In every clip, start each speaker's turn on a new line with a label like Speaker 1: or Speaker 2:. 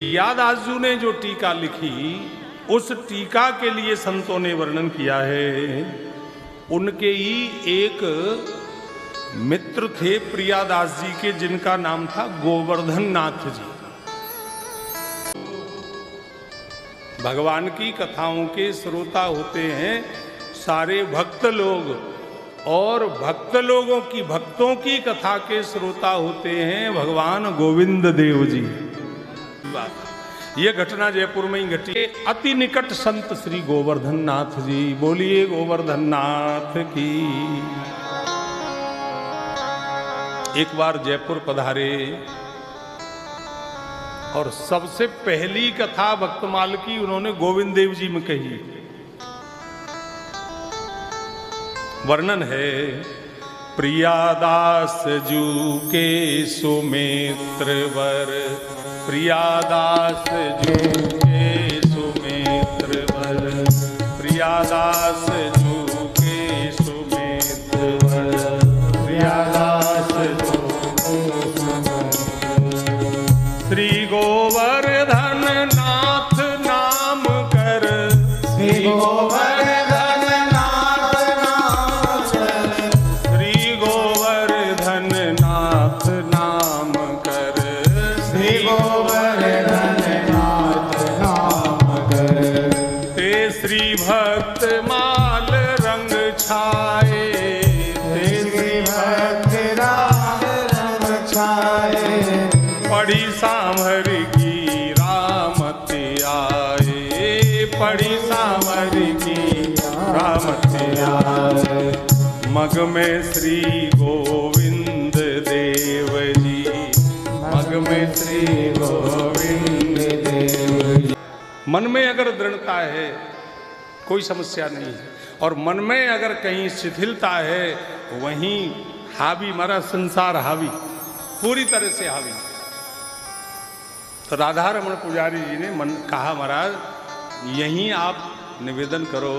Speaker 1: प्रियादासजी ने जो टीका लिखी, उस टीका के लिए संतों ने वर्णन किया है। उनके ही एक मित्र थे प्रियादास जी के, जिनका नाम था गोवर्धन नाथ जी। भगवान की कथाओं के श्रोता होते हैं सारे भक्त लोग, और भक्त लोगों की, भक्तों की कथा के श्रोता होते हैं भगवान गोविंद देव जी। ये घटना जयपुर में ही घटी। अति निकट संत श्री गोवर्धन नाथ जी, बोलिए गोवर्धन नाथ की। एक बार जयपुर पधारे और सबसे पहली कथा भक्तमाल की उन्होंने गोविंद देव जी में कही। वर्णन है, प्रियादास जू के सुमित्र वर, प्रियादास जू के सुमित्र वर, प्रियादास जू के सुमित्र वर, प्रियादास जू श्री गोवर्धन नाथ नाम कर, श्री गोवर्धन नाथ नाम कर, श्री गोवर्धन नाथ नाम कर, श्री गोवर्धन नाथ नाम कर। ते श्री भक्त माल रंग छाए, ते श्री भक्त राम रंग छाए, पढ़ी सांभर की रामत आए, पढ़ी सांभर की रामत आए। मग में श्री गोविंद देव जी, मग में श्री गोविंद देव जी। मन में अगर दृढ़ता है कोई समस्या नहीं है, और मन में अगर कहीं शिथिलता है वहीं हावी, मरा संसार हावी, पूरी तरह से हावी। तो राधा रमण पुजारी जी ने मन कहा, महाराज यहीं आप निवेदन करो।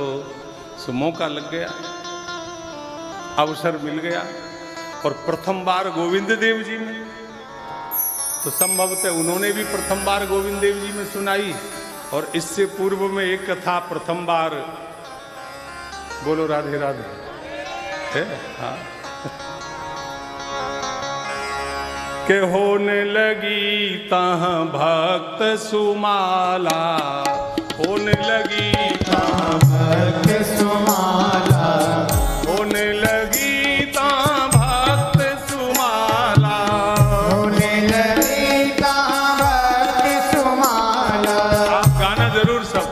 Speaker 1: सो मौका लग गया, अवसर मिल गया, और प्रथम बार गोविंद देव जी में, तो संभवतः उन्होंने भी प्रथम बार गोविंद देव जी में सुनाई। और इससे पूर्व में एक कथा प्रथम बार, बोलो राधे राधे है, हाँ, के होने लगी तहाँ भक्त सुमाला, होने लगी तहाँ भक्त सुमाला, होने लगी तहाँ भक्त सुमाला, होने लगी तहाँ भक्त सुमाला। आप गाना जरूर, सब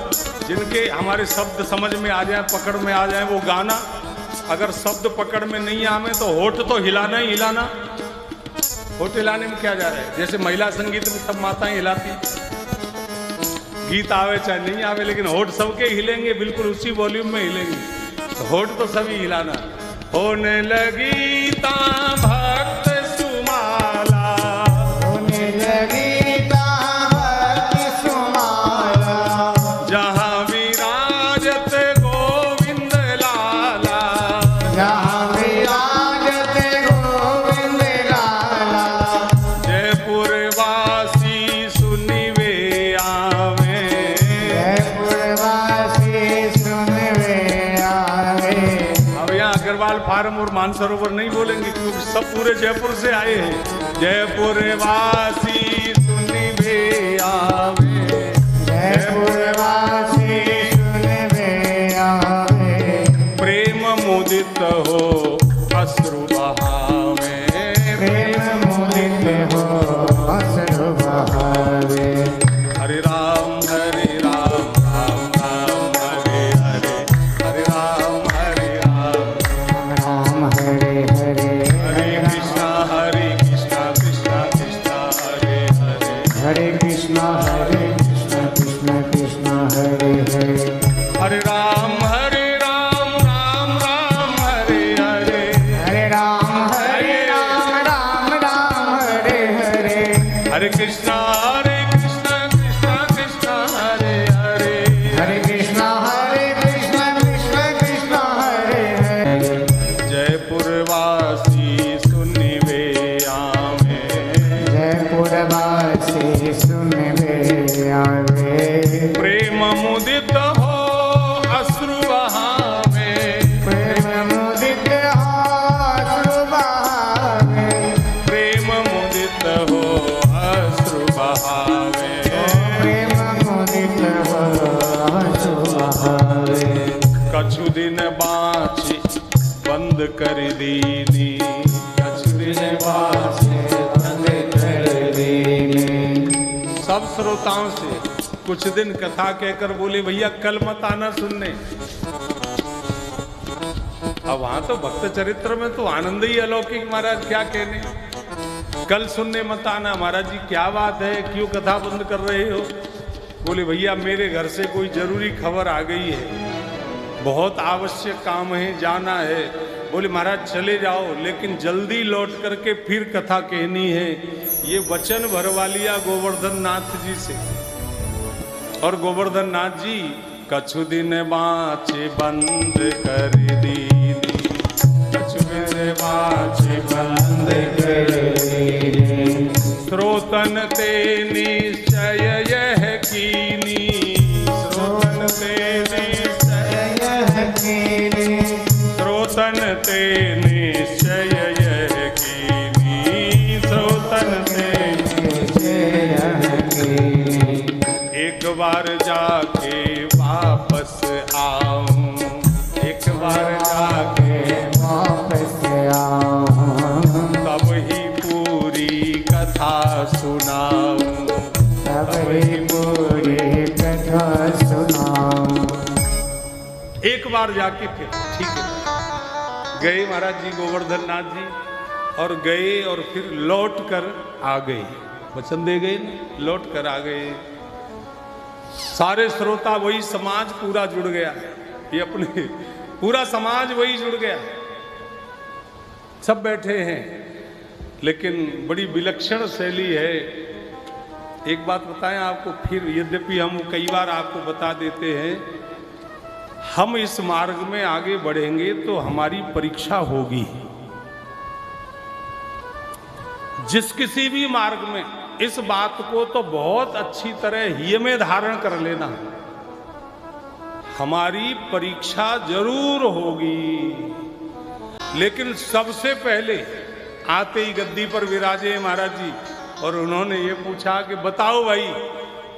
Speaker 1: जिनके हमारे शब्द समझ में आ जाए, पकड़ में आ जाए वो गाना। अगर शब्द पकड़ में नहीं आवे तो होठ तो हिलाना ही हिलाना। होठ हिलाने में क्या जा रहा है? जैसे महिला संगीत में सब माताएं हिलाती, गीत आवे चाहे नहीं आवे, लेकिन होठ सबके हिलेंगे, बिल्कुल उसी वॉल्यूम में हिलेंगे। तो होठ तो सभी हिलाना। होने लगी ता भक्त सुमाला, होने लगी ता भक्त सुमाला, जहाँ विराजत गोविंद लाला, जहाँ विराजत गोविंद लाला, जयपुर वासी सुनिवे आवे, जयपुर वासी सुनिवे आवे। अब यहाँ अग्रवाल फार्म और मानसरोवर नहीं बोलेंगे क्योंकि सब पूरे जयपुर से आए हैं। जयपुर वासी सुनिवे आवे, जयपुर वासी सुनिवे आवे, प्रेम मुदित हो अश्रु बहावे, प्रेम मुदित हो अश्रु बहावे। हरे राम राम राम हरे हरे, हरे राम राम हरे हरे, हरे कृष्णा कृष्णा कृष्णा हरे हरे, हरे कृष्णा कृष्णा कृष्णा हरे हरे, हरे राम राम राम हरे हरे, हरे राम राम हरे हरे, हरे कृष्णा कृष्णा कृष्णा हरे हरे, हरे कृष्णा कृष्णा कृष्णा हरे हरे। जयपुर वासी सुनिवे आवे, जयपुर वासी सुनिवे दिन बाँचे बंद कर दीनी, कछु दिन बाँचे बंद कर दीनी। सब श्रोताओं से कुछ दिन कथा कहकर बोले भैया कल मत आना सुनने। अब वहां तो भक्त चरित्र में तो आनंद ही अलौकिक, महाराज क्या कहने। कल सुनने मत आना। महाराज जी क्या बात है, क्यों कथा बंद कर रहे हो? बोले भैया मेरे घर से कोई जरूरी खबर आ गई है, बहुत आवश्यक काम है, जाना है। बोले महाराज चले जाओ, लेकिन जल्दी लौट करके फिर कथा कहनी है। ये वचन भरवा लिया गोवर्धन नाथ जी से। और गोवर्धन नाथ जी कछु दिन बाँचे बंद कर दीनी, कछु दिन बाँचे बंद कर दीनी। श्रोतन ते निश्चय यह कीनी, श्रोतन ते निश्चय यह कीनी, श्रोतन ते निश्चय यह कीनी, श्रोतन ते निश्चय यह कीनी। एक बार जाके वापस आऊं, एक बार जाके वापस आऊं, तब ही पूरी कथा सुनाऊं, तब ही पूरी कथा सुनाऊं। एक बार जाके फिर ठीक है गए महाराज जी गोवर्धन नाथ जी, और गए और फिर लौट कर आ गए। वचन दे गए, लौट कर आ गए। सारे श्रोता वही समाज पूरा जुड़ गया, ये अपने पूरा समाज वही जुड़ गया, सब बैठे हैं। लेकिन बड़ी विलक्षण शैली है। एक बात बताएं आपको फिर, यद्यपि हम कई बार आपको बता देते हैं, हम इस मार्ग में आगे बढ़ेंगे तो हमारी परीक्षा होगी। जिस किसी भी मार्ग में इस बात को तो बहुत अच्छी तरह हिय में धारण कर लेना, हमारी परीक्षा जरूर होगी। लेकिन सबसे पहले आते ही गद्दी पर विराजे महाराज जी, और उन्होंने ये पूछा कि बताओ भाई,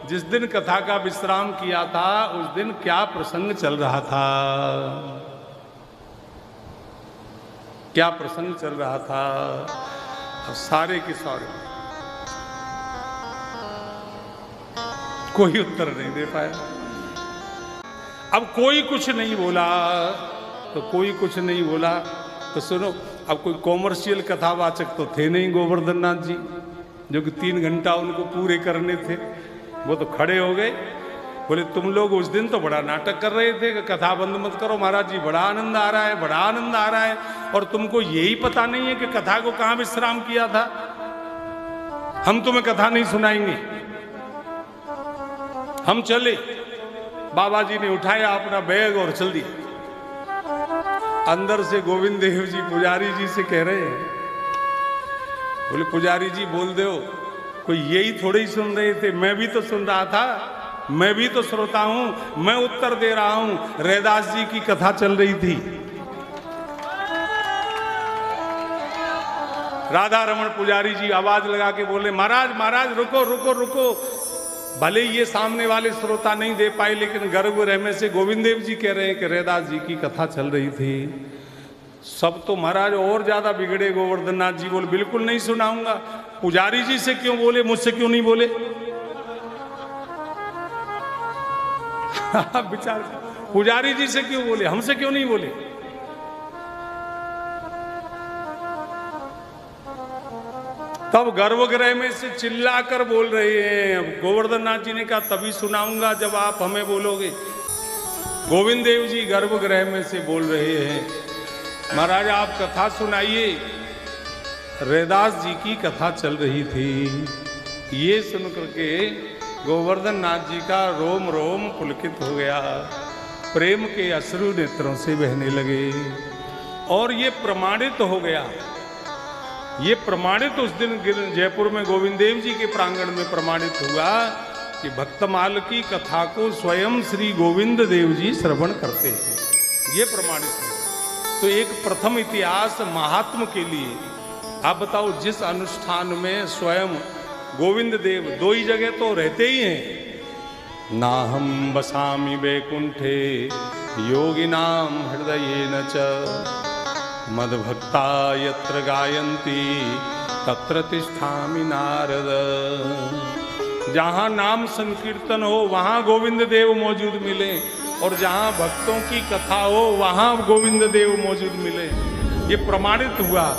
Speaker 1: जिस दिन कथा का विश्राम किया था उस दिन क्या प्रसंग चल रहा था, क्या प्रसंग चल रहा था? और सारे के सारे कोई उत्तर नहीं दे पाया। अब कोई कुछ नहीं बोला तो कोई कुछ नहीं बोला तो सुनो, अब कोई कॉमर्शियल कथावाचक तो थे नहीं गोवर्धन नाथ जी, जो कि 3 घंटा उनको पूरे करने थे। वो तो खड़े हो गए, बोले तुम लोग उस दिन तो बड़ा नाटक कर रहे थे कि कथा बंद मत करो महाराज जी, बड़ा आनंद आ रहा है, बड़ा आनंद आ रहा है, और तुमको यही पता नहीं है कि कथा को कहाँ विश्राम किया था। हम तुम्हें कथा नहीं सुनाएंगे। हम चले, बाबा जी ने उठाया अपना बैग और चल दिया। अंदर से गोविंद देव जी पुजारी जी से कह रहे हैं, बोले पुजारी जी बोल दो, कोई यही थोड़े ही सुन रहे थे, मैं भी तो सुन रहा था, मैं भी तो श्रोता हूं, मैं उत्तर दे रहा हूं। रैदास जी की कथा चल रही थी, राधा रमन पुजारी जी आवाज लगा के बोले महाराज महाराज रुको रुको रुको। भले ये सामने वाले श्रोता नहीं दे पाए, लेकिन गर्भ रहने से गोविंद देव जी कह रहे हैं कि रैदास जी की कथा चल रही थी। सब तो महाराज और ज्यादा बिगड़े। गोवर्धन नाथ जी बोले बिल्कुल नहीं सुनाऊंगा। पुजारी जी से क्यों बोले, मुझसे क्यों नहीं बोले? विचार, पुजारी जी से क्यों बोले, हमसे क्यों नहीं बोले? तब गर्भगृह में से चिल्लाकर बोल रहे हैं। अब गोवर्धन नाथ जी ने कहा तभी सुनाऊंगा जब आप हमें बोलोगे। गोविंद देव जी गर्भगृह में से बोल रहे हैं, महाराज आप कथा सुनाइए। रैदास जी की कथा चल रही थी। ये सुन करके गोवर्धन नाथ जी का रोम रोम पुलकित हो गया, प्रेम के अश्रु नेत्रों से बहने लगे। और ये प्रमाणित हो गया, ये प्रमाणित उस दिन जयपुर में गोविंद देव जी के प्रांगण में प्रमाणित हुआ कि भक्तमाल की कथा को स्वयं श्री गोविंद देव जी श्रवण करते हैं। ये प्रमाणित है। तो एक प्रथम इतिहास महात्म के लिए आप बताओ, जिस अनुष्ठान में स्वयं गोविंद देव दो ही जगह तो रहते ही हैं, ना हम बसामी बैकुंठे योगिनां हृदयेन च मद्भक्ता यत्र गायन्ति तत्र तिष्ठामि नारद। जहाँ नाम संकीर्तन हो वहाँ गोविंद देव मौजूद मिले, और जहाँ भक्तों की कथा हो वहाँ गोविंद देव मौजूद मिले। ये प्रमाणित हुआ।